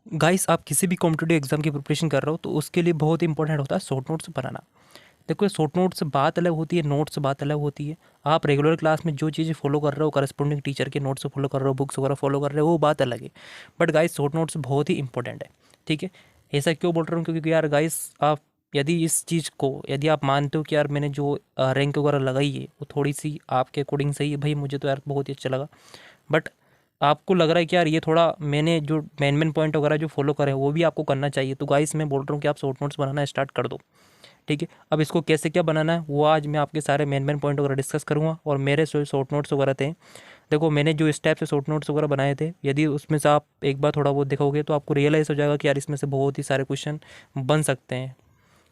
Guys आप किसी भी कॉम्पिटिटिव एग्जाम की प्रिपरेशन कर रहे हो तो उसके लिए बहुत इंपॉर्टेंट होता है शॉर्ट नोट्स बनाना। देखो शॉर्ट नोट्स बात अलग होती है, नोट्स बात अलग होती है। आप रेगुलर क्लास में जो चीज़ें फॉलो कर रहे हो, करस्पॉन्डिंग टीचर के नोट्स फॉलो कर रहे हो, बुक्स वगैरह फॉलो कर रहे हो, वो बात अलग है। बट गाइस शॉर्ट नोट्स बहुत ही इंपॉर्टेंट है। ठीक है, ऐसा क्यों बोल रहा हूँ, क्योंकि यार गाइस आप यदि इस चीज़ को यदि आप मानते हो कि यार मैंने जो रैंक वगैरह लगाई है वो थोड़ी सी आपके अकॉर्डिंग सही है, भाई मुझे तो यार बहुत ही अच्छा लगा। बट आपको लग रहा है कि यार ये थोड़ा मैंने जो मेन पॉइंट वगैरह जो फॉलो करे वो भी आपको करना चाहिए, तो गाइस मैं बोल रहा हूँ कि आप शॉर्ट नोट्स बनाना स्टार्ट कर दो। ठीक है, अब इसको कैसे क्या बनाना है वो आज मैं आपके सारे मेन पॉइंट वगैरह डिस्कस करूँगा। और मेरे जो शॉर्ट नोट्स वगैरह थे, देखो मैंने जो इस टाइप से शॉर्ट नोट्स वगैरह बनाए थे, यदि उसमें से आप एक बार थोड़ा बहुत देखोगे तो आपको रियलाइज़ हो जाएगा कि यार इसमें से बहुत ही सारे क्वेश्चन बन सकते हैं।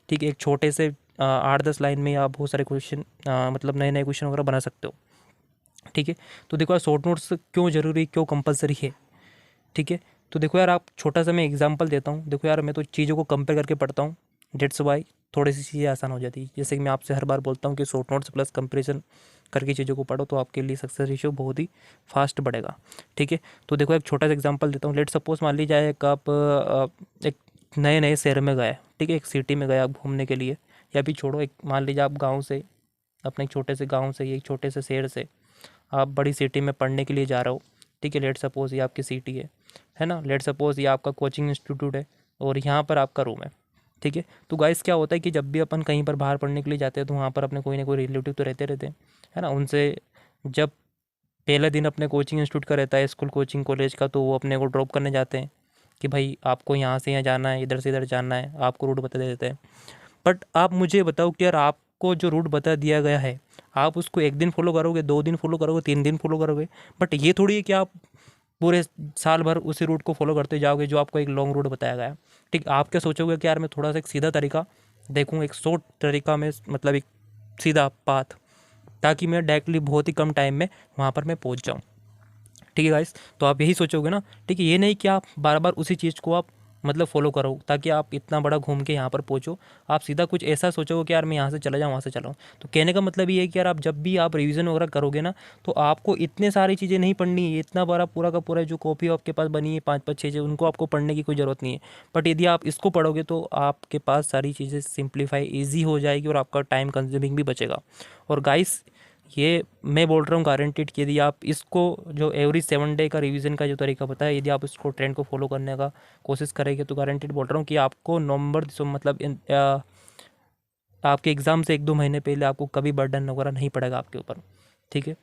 ठीक है, एक छोटे से 8-10 लाइन में आप बहुत सारे क्वेश्चन मतलब नए नए क्वेश्चन वगैरह बना सकते हो। ठीक है, तो देखो यार शॉर्ट नोट्स क्यों ज़रूरी, क्यों कंपलसरी है। ठीक है, तो देखो यार आप छोटा सा मैं एग्जांपल देता हूँ। देखो यार मैं तो चीज़ों को कंपेयर करके पढ़ता हूँ, डेट्स वाई थोड़ी सी चीज़ें आसान हो जाती है। जैसे कि मैं आपसे हर बार बोलता हूँ कि शॉर्ट नोट्स प्लस कंपेरिजन करके चीज़ों को पढ़ो तो आपके लिए सक्सेस रेशियो बहुत ही फास्ट बढ़ेगा। ठीक है, तो देखो एक छोटा सा एग्जांपल देता हूँ। लेट सपोज मान लीजिए एक आप एक नए नए शहर में गए। ठीक है, एक सिटी में गए आप घूमने के लिए, या भी छोड़ो, एक मान लीजिए आप गाँव से, अपने एक छोटे से गाँव से, एक छोटे से शहर से आप बड़ी सिटी में पढ़ने के लिए जा रहे हो। ठीक है, लेट सपोज ये आपकी सिटी है ना, लेट सपोज ये आपका कोचिंग इंस्टीट्यूट है और यहाँ पर आपका रूम है। ठीक है, तो गाइस क्या होता है कि जब भी अपन कहीं पर बाहर पढ़ने के लिए जाते हैं तो वहाँ पर अपने कोई ना कोई रिलेटिव तो रहते रहते हैं, है ना। उनसे जब पहला दिन अपने कोचिंग इंस्टीट्यूट का रहता है, स्कूल कोचिंग कॉलेज का, तो वो अपने को ड्रॉप करने जाते हैं कि भाई आपको यहाँ से यहाँ जाना है, इधर से इधर जाना है, आपको रूट बता देते हैं। बट आप मुझे बताओ कि यार आपको जो रूट बता दिया गया है, आप उसको एक दिन फॉलो करोगे, 2 दिन फॉलो करोगे, 3 दिन फॉलो करोगे। बट ये थोड़ी है कि आप पूरे साल भर उसी रूट को फॉलो करते जाओगे जो आपको एक लॉन्ग रूट बताया गया है। ठीक, आप क्या सोचोगे कि यार मैं थोड़ा सा एक सीधा तरीका देखूँ, एक शॉर्ट तरीका में, मतलब एक सीधा पाथ, ताकि मैं डायरेक्टली बहुत ही कम टाइम में वहाँ पर मैं पहुँच जाऊँ। ठीक है गाइस, तो आप यही सोचोगे ना। ठीक है, ये नहीं कि आप बार बार उसी चीज़ को आप मतलब फॉलो करो ताकि आप इतना बड़ा घूम के यहाँ पर पहुँचो। आप सीधा कुछ ऐसा सोचोगे कि यार मैं यहाँ से चला जाऊँ, वहाँ से चला जाऊँ। तो कहने का मतलब ये है कि यार आप जब भी आप रिवीजन वगैरह करोगे ना, तो आपको इतने सारी चीज़ें नहीं पढ़नी है। इतना बड़ा पूरा का पूरा जो कॉपी आपके पास बनी है 5-5 6 उनको आपको पढ़ने की कोई ज़रूरत नहीं है। बट यदि आप इसको पढ़ोगे तो आपके पास सारी चीज़ें सिंप्लीफाई ईजी हो जाएगी और आपका टाइम कंज्यूमिंग भी बचेगा। और गाइस ये मैं बोल रहा हूँ गारंटीड कि यदि आप इसको जो एवरी 7 डे का रिवीजन का जो तरीका पता है, यदि आप इसको ट्रेंड को फॉलो करने का कोशिश करेंगे तो गारंटीड बोल रहा हूँ कि आपको नवंबर मतलब आपके एग्ज़ाम से 1-2 महीने पहले आपको कभी बर्डन वगैरह नहीं पड़ेगा आपके ऊपर। ठीक है,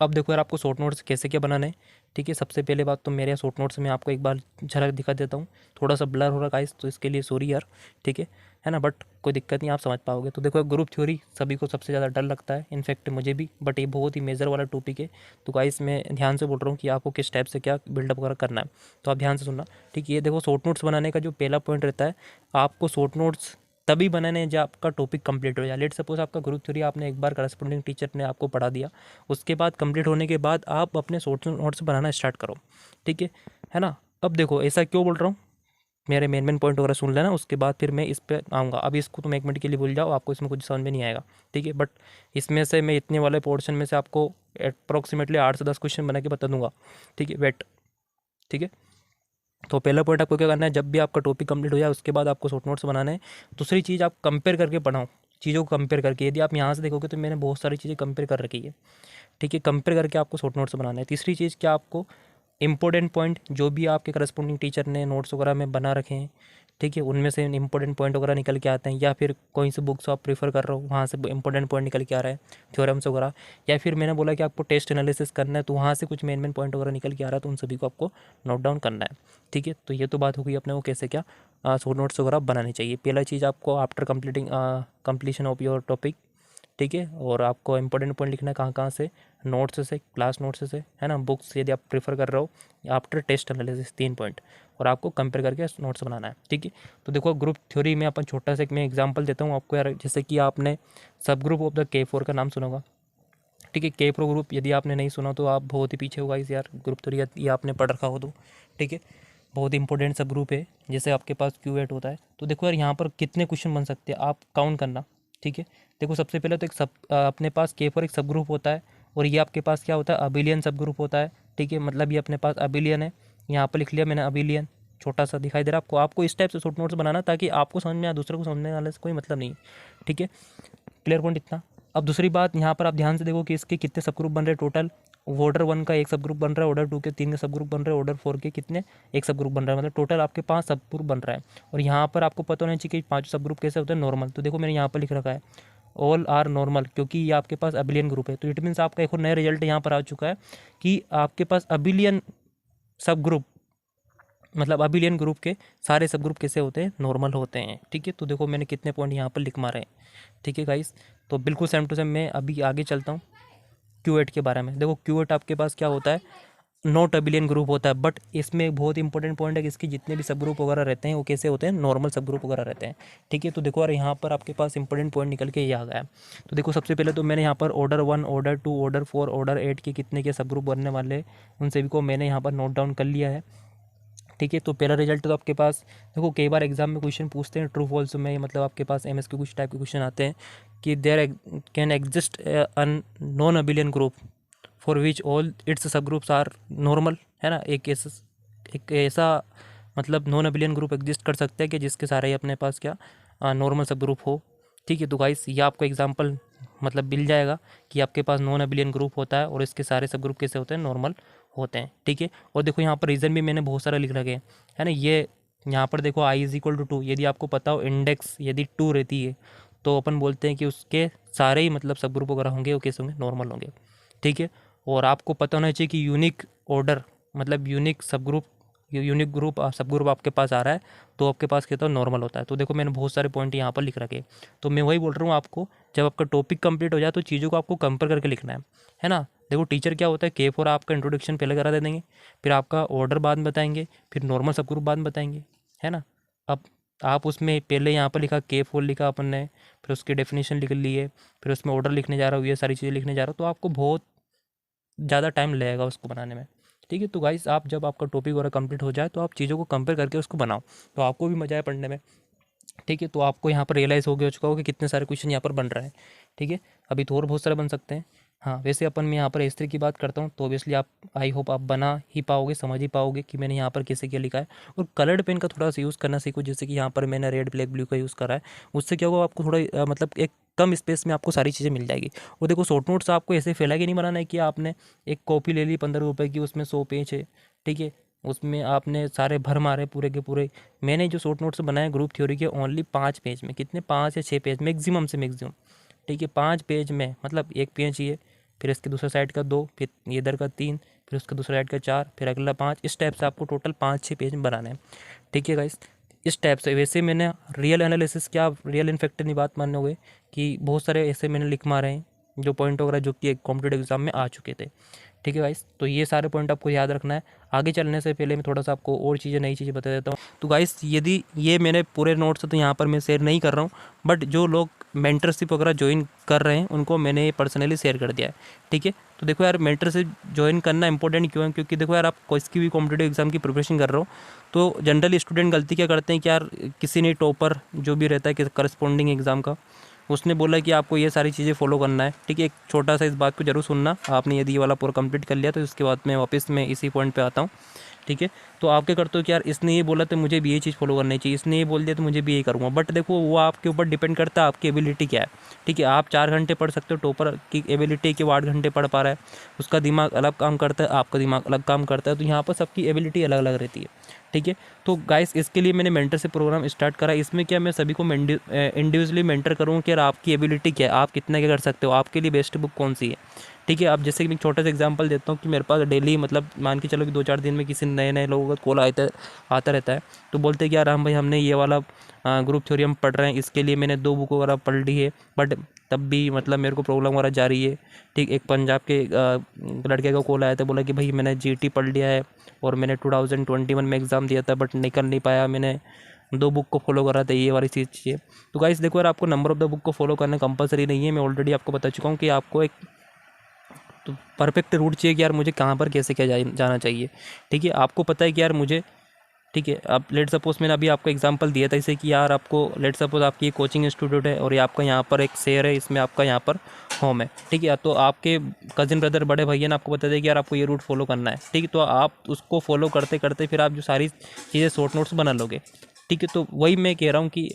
अब देखो यार आपको शॉर्ट नोट्स कैसे क्या बनाना है। ठीक है, सबसे पहले बात तो मेरे शॉर्ट नोट्स में आपको एक बार झलक दिखा देता हूँ। थोड़ा सा ब्लर हो रहा है तो इसके लिए सॉरी यार। ठीक है ना, बट कोई दिक्कत नहीं, आप समझ पाओगे। तो देखो ग्रुप थ्योरी सभी को सबसे ज़्यादा डर लगता है, इनफैक्ट मुझे भी, बट ये बहुत ही मेजर वाला टॉपिक है। तो गाइस मैं ध्यान से बोल रहा हूँ कि आपको किस टाइप से क्या बिल्डअप वगैरह करना है, तो आप ध्यान से सुनना। ठीक है, ये देखो शॉर्ट नोट्स बनाने का जो पहला पॉइंट रहता है, आपको शॉर्ट नोट्स तभी बनाने हैं जब आपका टॉपिक कंप्लीट हो जाए। लेट सपोज आपका ग्रुप थ्योरी आपने एक बार करस्पॉन्डिंग टीचर ने आपको पढ़ा दिया, उसके बाद कंप्लीट होने के बाद आप अपने शॉर्ट नोट्स बनाना स्टार्ट करो। ठीक है ना। अब देखो ऐसा क्यों बोल रहा हूँ, मेरे मेन पॉइंट वगैरह सुन लेना, उसके बाद फिर मैं इस पर आऊँगा। अभी इसको तुम 1 मिनट के लिए भूल जाओ, आपको इसमें कुछ समझ में नहीं आएगा। ठीक है, बट इसमें से मैं इतने वाले पोर्शन में से आपको अप्रॉक्सीमेटली 8 से 10 क्वेश्चन बना के बता दूंगा। ठीक है, वेट। ठीक है, तो पहला पॉइंट आपको क्या करना है, जब भी आपका टॉपिक कंप्लीट हो जाए उसके बाद आपको शॉर्ट नोट्स बनाना है। दूसरी चीज़, आप कंपेयर करके पढ़ाओ, चीज़ों को कंपेयर करके। यदि आप यहाँ से देखोगे तो मैंने बहुत सारी चीज़ें कंपेयर कर रखी है। ठीक है, कंपेयर करके आपको शॉर्ट नोट्स बनाना है। तीसरी चीज़ क्या, आपको इंपॉर्टेंट पॉइंट जो भी आपके करस्पॉन्डिंग टीचर ने नोट्स वगैरह में बना रखे हैं, ठीक है, उनमें से इंपॉर्टेंट पॉइंट वगैरह निकल के आते हैं, या फिर कोई सी बुक्स आप प्रीफर कर रहे हो वहाँ से इंपॉर्टेंट पॉइंट निकल के आ रहा है, थ्योरम्स वगैरह। या फिर मैंने बोला कि आपको टेस्ट एनालिसिस करना है तो वहाँ से कुछ मेन पॉइंट वगैरह निकल के आ रहा है, तो उन सभी को आपको नोट डाउन करना है। ठीक है, तो ये तो बात हो गई अपने को कैसे क्या शॉर्ट नोट्स वगैरह बनाने चाहिए। पहला चीज़, आपको after completing completion of your topic, ठीक है, और आपको इंपॉर्टेंट पॉइंट लिखना है कहाँ कहाँ से, नोट्स से, क्लास नोट्स से, है ना, बुक्स यदि आप प्रेफर कर रहे हो, आफ्टर टेस्ट एनालिसिस 3 पॉइंट, और आपको कंपेयर करके नोट्स बनाना है। ठीक है, तो देखो ग्रुप थ्योरी में अपन छोटा सा एक मैं एग्जांपल देता हूँ आपको यार। जैसे कि आपने सब ग्रुप ऑफ द K4 का नाम सुना होगा। ठीक है, K4 ग्रुप यदि आपने नहीं सुना तो आप बहुत ही पीछे होगा इस यार, ग्रुप थ्योरी ये आपने पढ़ रखा हो तो। ठीक है, बहुत इंपॉर्टेंट सब ग्रुप है। जैसे आपके पास Q8 होता है, तो देखो यार यहाँ पर कितने क्वेश्चन बन सकते हैं, आप काउंट करना। ठीक है, देखो सबसे पहले तो एक सब अपने पास K4 एक सब ग्रुप होता है, और ये आपके पास क्या होता है, अबिलियन सब ग्रुप होता है। ठीक है, मतलब ये अपने पास अबिलियन है, यहाँ पर लिख लिया मैंने अबिलियन। छोटा सा दिखाई दे रहा है आपको। आपको इस टाइप से शॉर्ट नोट्स बनाना ताकि आपको समझ में आए, दूसरे को समझने वाले से कोई मतलब नहीं। ठीक है, क्लियर पॉइंट इतना। अब दूसरी बात यहाँ पर आप ध्यान से देखो कि इसके कितने सब ग्रुप बन रहे हैं टोटल। ऑर्डर 1 का एक सब ग्रुप बन रहा है, ऑर्डर 2 के 3 के सब ग्रुप बन रहे हैं, ऑर्डर 4 के कितने एक सब ग्रुप बन रहा है, मतलब टोटल आपके 5 सब ग्रुप बन रहा है। और यहाँ पर आपको पता होना चाहिए कि 5 सब ग्रुप कैसे होते हैं, नॉर्मल। तो देखो मैंने यहाँ पर लिख रखा है ऑल आर नॉर्मल, क्योंकि ये आपके पास अबिलियन ग्रुप है। तो इट मीन्स आपका एक और नया रिजल्ट यहाँ पर आ चुका है कि आपके पास अबिलियन सब ग्रुप, मतलब अबिलियन ग्रुप के सारे सब ग्रुप कैसे होते हैं, नॉर्मल होते हैं। ठीक है, तो देखो मैंने कितने पॉइंट यहाँ पर लिख मारे हैं। ठीक है गाइस, तो बिल्कुल सेम टू सेम मैं अभी आगे चलता हूँ क्यूएट के बारे में। देखो क्यूएट आपके पास क्या होता है, नॉट अबिलियन ग्रुप होता है, बट इसमें एक बहुत इंपॉर्टेंट पॉइंट है कि इसके जितने भी सब ग्रुप वगैरह रहते हैं वो कैसे होते हैं, नॉर्मल सब ग्रुप वगैरह रहते हैं। ठीक है, तो देखो यार यहाँ पर आपके पास इंपॉर्टेंट पॉइंट निकल के ये आ गया है। तो देखो सबसे पहले तो मैंने यहाँ पर ऑर्डर 1, ऑर्डर 2, ऑर्डर 4, ऑर्डर 8 के कितने के सब ग्रुप बनने वाले हैं उन सभी को मैंने यहाँ पर नोट डाउन कर लिया है। ठीक है, तो पहला रिजल्ट तो आपके पास देखो, कई बार एग्जाम में क्वेश्चन पूछते हैं ट्रू फॉल्स में, मतलब आपके पास एमएस के कुछ टाइप के क्वेश्चन आते हैं कि there can exist an non abelian group for which all its subgroups are normal, है ना। एक ऐसा मतलब नॉन अबिलियन ग्रुप एग्जिस्ट कर सकता है कि जिसके सारे ही अपने पास क्या नॉर्मल सब ग्रुप हो। ठीक है, तो गाइस ये आपको एग्जांपल मतलब मिल जाएगा कि आपके पास नॉन अबिलियन ग्रुप होता है और इसके सारे सब ग्रुप कैसे होते हैं, नॉर्मल होते हैं। ठीक है, और देखो यहाँ पर रीज़न भी मैंने बहुत सारा लिख रखे हैं, है ना। ये यहाँ पर देखो i इज इक्वल टू 2, यदि आपको पता हो इंडेक्स यदि 2 रहती है तो अपन बोलते हैं कि उसके सारे ही मतलब सब ग्रुप वगैरह होंगे वो कैसे होंगे, नॉर्मल होंगे। ठीक है, और आपको पता होना चाहिए कि यूनिक ऑर्डर मतलब यूनिक सब ग्रुप, यूनिक ग्रुप सब ग्रुप आपके पास आ रहा है तो आपके पास क्या होता है, नॉर्मल होता है। तो देखो मैंने बहुत सारे पॉइंट यहाँ पर लिख रखे। तो मैं वही बोल रहा हूँ आपको, जब आपका टॉपिक कंप्लीट हो जाए तो चीज़ों को आपको कंपेयर करके लिखना है ना। देखो टीचर क्या होता है, K4 आपका इंट्रोडक्शन पहले करा दे देंगे, फिर आपका ऑर्डर बाद में बताएंगे, फिर नॉर्मल सब ग्रुप बाद में बताएंगे, है ना। अब आप उसमें पहले यहाँ पर लिखा K4 लिखा अपन ने, फिर उसकी डेफिनेशन लिख लिए, फिर उसमें ऑर्डर लिखने जा रहा हूँ, ये सारी चीज़ें लिखने जा रहा हूँ, तो आपको बहुत ज़्यादा टाइम लगेगा उसको बनाने में। ठीक है, तो गाइस आप जब आपका टॉपिक वगैरह कंप्लीट हो जाए तो आप चीज़ों को कंपेयर करके उसको बनाओ, तो आपको भी मज़ा आए पढ़ने में। ठीक है, तो आपको यहाँ पर रियलाइज़ हो गया चुका हो कि कितने सारे क्वेश्चन यहाँ पर बन रहे हैं। ठीक है, अभी तो और बहुत सारे बन सकते हैं। हाँ, वैसे अपन मैं यहाँ पर एस्त्री की बात करता हूँ तो ऑब्वियसली आप आई होप आप बना ही पाओगे, समझ ही पाओगे कि मैंने यहाँ पर कैसे क्या लिखा है। और कलर्ड पेन का थोड़ा सा यूज़ करना सीखो, जैसे कि यहाँ पर मैंने रेड ब्लैक ब्लू का यूज़ करा है। उससे क्या होगा, आपको थोड़ा मतलब एक कम स्पेस में आपको सारी चीज़ें मिल जाएगी। और देखो शॉर्ट नोट्स आपको ऐसे फैला के नहीं बनाना है कि आपने एक कॉपी ले ली 15 रुपये की, उसमें 100 पेज है। ठीक है, उसमें आपने सारे भर मारे पूरे के पूरे। मैंने जो शॉर्ट नोट्स बनाए ग्रुप थ्योरी के ओनली 5 पेज में, कितने 5 या 6 पेज मैक्सिमम से मैक्सिमम। ठीक है, 5 पेज में मतलब एक पेज चाहिए, फिर इसके दूसरे साइड का 2, फिर इधर का 3, फिर उसका दूसरा साइड का 4, फिर अगला 5। इस टाइप से आपको टोटल 5-6 पेज बनाने हैं। ठीक है गाइस, इस टाइप से। वैसे मैंने रियल एनालिसिस क्या रियल इनफैक्ट नहीं बात मानोगे कि बहुत सारे ऐसे मैंने लिख मारे हैं जो पॉइंट वगैरह जो कि एक कॉम्पिटेटिव एग्जाम में आ चुके थे। ठीक है गाइस, तो ये सारे पॉइंट आपको याद रखना है। आगे चलने से पहले मैं थोड़ा सा आपको और चीज़ें नई चीज़ें बता देता हूँ। तो गाइस यदि ये मैंने पूरे नोट्स तो यहाँ पर मैं शेयर नहीं कर रहा हूँ, बट जो लोग मेंटरशिप वगैरह ज्वाइन कर रहे हैं उनको मैंने पर्सनली शेयर कर दिया है। ठीक है, तो देखो यार मेंटरशिप ज्वाइन करना इंपॉर्टेंट क्यों है, क्योंकि देखो यार आप किसी भी कॉम्पिटेटिव एग्जाम की प्रिपरेशन कर रहे हो तो जनरली स्टूडेंट गलती क्या करते हैं कि यार किसी ने टॉपर जो भी रहता है कि करस्पॉन्डिंग एग्ज़ाम का, उसने बोला कि आपको ये सारी चीज़ें फॉलो करना है। ठीक है, एक छोटा सा इस बात को जरूर सुनना, आपने यदि ये वाला पूरा कंप्लीट कर लिया तो इसके बाद मैं वापस मैं इसी पॉइंट पे आता हूँ। ठीक है, तो आप क्या करते हो कि यार इसने ये बोला तो मुझे भी ये चीज़ फॉलो करनी चाहिए, इसने ये बोल दिया तो मुझे भी यही करूँगा। बट देखो वो आपके ऊपर डिपेंड करता है आपकी एबिलिटी क्या है। ठीक है, आप 4 घंटे पढ़ सकते हो, टॉपर की एबिलिटी के 8 घंटे पढ़ पा रहा है, उसका दिमाग अलग काम करता है, आपका दिमाग अलग काम करता है, तो यहाँ पर सबकी एबिलिटी अलग अलग रहती है। ठीक है, तो गाइस इसके लिए मैंने मेंटरशिप प्रोग्राम स्टार्ट करा। इसमें क्या मैं सभी को इंडिविजुअली मेंटर करूँ कि यार आपकी एबिलिटी क्या है, आप कितना क्या कर सकते हो, आपके लिए बेस्ट बुक कौन सी है। ठीक है, अब जैसे कि मैं एक छोटा सा एग्जांपल देता हूँ कि मेरे पास डेली मतलब मान के चलो कि 2-4 दिन में किसी नए नए लोगों का कॉल आता रहता है, तो बोलते हैं कि यार राम भाई हमने ये वाला ग्रुप थ्योरी हम पढ़ रहे हैं, इसके लिए मैंने 2 बुक वगैरह पढ़ ली है, बट तब भी मतलब मेरे को प्रॉब्लम वगैरह जा रही है। ठीक, एक पंजाब के लड़के का कॉल आया था, बोला कि भाई मैंने GT पढ़ लिया है और मैंने 2021 में एग्ज़ाम दिया था बट निकल नहीं पाया, मैंने 2 बुक को फॉलो करा था, ये वाली चीज़ चाहिए। तो गाइस देखो यार आपको नंबर ऑफ द बुक को फॉलो करना कंपलसरी नहीं है, मैं ऑलरेडी आपको बता चुका हूँ कि आपको एक तो परफेक्ट रूट चाहिए कि यार मुझे कहाँ पर कैसे क्या जाना चाहिए। ठीक है, आपको पता है कि यार मुझे ठीक है। अब लेट सपोज मैंने अभी आपको एग्जांपल दिया था इसे कि यार आपको लेट सपोज आपकी एक कोचिंग इंस्टीट्यूट है और ये आपका यहाँ पर एक शहर है, इसमें आपका यहाँ पर होम है, ठीक है। तो आपके कजिन ब्रदर बड़े भैया ने आपको बता दिया कि यार आपको ये रूट फॉलो करना है, ठीक है। तो आप उसको फॉलो करते करते फिर आप जो सारी चीज़ें शॉर्ट नोट्स बना लोगे, ठीक है। तो वही मैं कह रहा हूँ कि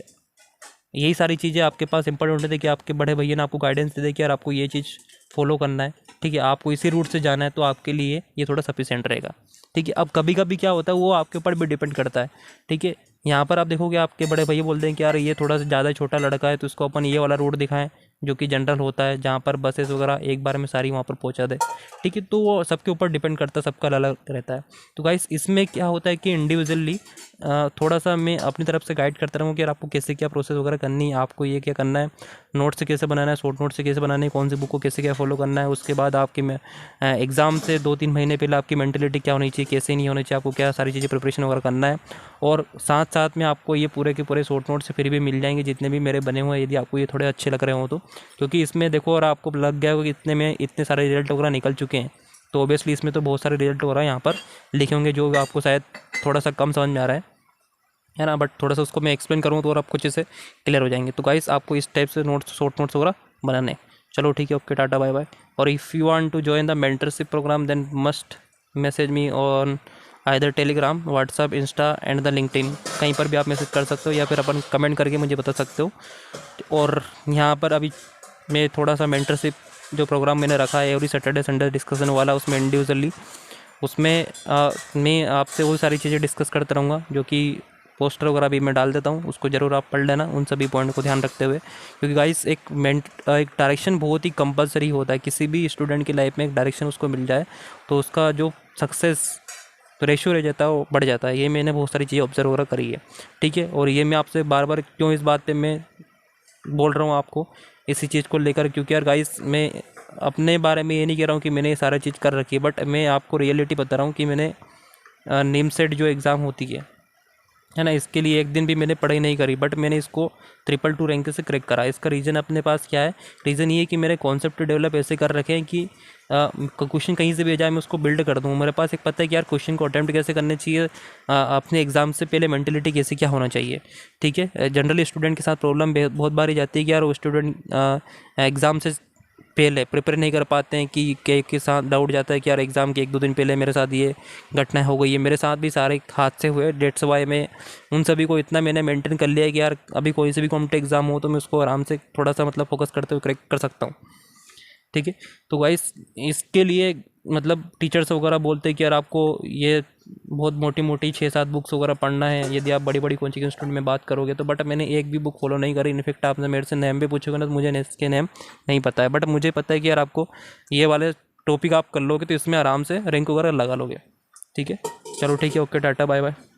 यही सारी चीज़ें आपके पास इंपॉर्टेंट होती है कि आपके बड़े भैया ने आपको गाइडेंस दे दे कि यार आपको ये चीज़ फॉलो करना है, ठीक है, आपको इसी रूट से जाना है, तो आपके लिए ये थोड़ा सफिशिएंट रहेगा, ठीक है। अब कभी कभी क्या होता है वो आपके ऊपर भी डिपेंड करता है, ठीक है। यहाँ पर आप देखोगे आपके बड़े भैया बोलते हैं कि यार ये थोड़ा सा ज़्यादा छोटा लड़का है, तो इसको अपन ये वाला रूट दिखाएं जो कि जनरल होता है, जहाँ पर बसेस वगैरह एक बार में सारी वहाँ पर पहुँचा दे, ठीक है। तो वो सबके ऊपर डिपेंड करता है, सबका अलग अलग रहता है। तो गाइस इसमें क्या होता है कि इंडिविजुअली थोड़ा सा मैं अपनी तरफ से गाइड करता रहूँ कि यार आपको कैसे क्या प्रोसेस वगैरह करनी है, आपको ये क्या करना है, नोट से कैसे बनाना है, शॉर्ट नोट से कैसे बनाना है, कौन सी बुक को कैसे क्या फॉलो करना है। उसके बाद आपके एग्ज़ाम से 2-3 महीने पहले आपकी मेंटलिटी क्या होनी चाहिए, कैसे नहीं होनी चाहिए, आपको क्या सारी चीज़ें प्रिपरेशन वगैरह करना है। और साथ साथ में आपको ये पूरे के पूरे शॉर्ट नोट से फिर भी मिल जाएंगे जितने भी मेरे बने हुए हैं, यदि आपको ये थोड़े अच्छे लग रहे हो तो। क्योंकि इसमें देखो और आपको लग गया होगा कि इतने में इतने सारे रिजल्ट वगैरह निकल चुके हैं, तो ऑब्वियसली इसमें तो बहुत सारे रिजल्ट वगैरह यहाँ पर लिखे होंगे जो आपको शायद थोड़ा सा कम समझ में आ रहा है ना। बट थोड़ा सा उसको मैं एक्सप्लेन करूँ तो और आपको अच्छे से क्लियर हो जाएंगे। तो गाइस आपको इस टाइप से नोट्स शॉर्ट नोट्स वगैरह बनाने। चलो ठीक है, ओके, टाटा बाय बाय। और if you want to join the mentorship programme then must message me on either Telegram, WhatsApp, Insta and the LinkedIn, कहीं पर भी आप मैसेज कर सकते हो या फिर अपन कमेंट करके मुझे बता सकते हो। और यहाँ पर अभी मैं थोड़ा सा मेंटरशिप जो प्रोग्राम मैंने रखा है एवरी सैटरडे संडे डिस्कशन वाला, उसमें इंडिविजुअली उसमें मैं आपसे वो सारी चीज़ें डिस्कस करता रहूँगा, जो कि पोस्टर वगैरह भी मैं डाल देता हूँ, उसको ज़रूर आप पढ़ लेना उन सभी पॉइंट को ध्यान रखते हुए। क्योंकि गाइस एक डायरेक्शन बहुत ही कंपलसरी होता है, किसी भी स्टूडेंट की लाइफ में एक डायरेक्शन उसको मिल जाए तो उसका जो सक्सेस रेशियो रह जाता है वो बढ़ जाता है। ये मैंने बहुत सारी चीज़ें ऑब्जर्व वगैरह करी है, ठीक है। और ये मैं आपसे बार बार क्यों इस बात पे मैं बोल रहा हूँ आपको इसी चीज़ को लेकर, क्योंकि यार गाइस मैं अपने बारे में ये नहीं कह रहा हूँ कि मैंने ये सारा चीज़ कर रखी है, बट मैं आपको रियलिटी बता रहा हूँ कि मैंने नेम सेट जो एग्ज़ाम होती है ना, इसके लिए एक दिन भी मैंने पढ़ाई नहीं करी, बट मैंने इसको 222 रैंक से क्रैक करा। इसका रीज़न अपने पास क्या है, रीज़न ये है कि मेरे कॉन्सेप्ट डेवलप ऐसे कर रखे हैं कि क्वेश्चन कहीं से भी आ जाए मैं उसको बिल्ड कर दूँ। मेरे पास एक पता है कि यार क्वेश्चन को अटैम्प्ट कैसे करने चाहिए, अपने एग्ज़ाम से पहले मेंटलिटी कैसे क्या होना चाहिए, ठीक है। जनरली स्टूडेंट के साथ प्रॉब्लम बहुत बार ही जाती है कि यार वो स्टूडेंट एग्ज़ाम से पहले प्रिपेयर नहीं कर पाते हैं, कि के साथ डाउट जाता है कि यार एग्ज़ाम के 1-2 दिन पहले मेरे साथ ये घटना हो गई है, मेरे साथ भी सारे हादसे हुए। डेट्स वाई में उन सभी को इतना मैंने मेंटेन कर लिया है कि यार अभी कोई से भी कॉम्पिटेटिव एग्ज़ाम हो तो मैं उसको आराम से थोड़ा सा मतलब फोकस करते हुए क्रैक कर सकता हूँ, ठीक है। तो गाइस इसके लिए मतलब टीचर्स वगैरह बोलते हैं कि यार आपको ये बहुत मोटी मोटी 6-7 बुक्स वगैरह पढ़ना है यदि आप बड़ी बड़ी कोचिंग इंस्टीट्यूट में बात करोगे तो। बट मैंने एक भी बुक फॉलो नहीं करी। इनफेक्ट आपने मेरे से नेम भी पूछोगे ना तो मुझे इसके नेम नहीं पता है, बट मुझे पता है कि यार आपको ये वाले टॉपिक आप कर लोगे तो इसमें आराम से रैंक वगैरह लगा लोगे, ठीक है। चलो ठीक है, ओके, टाटा बाय बाय।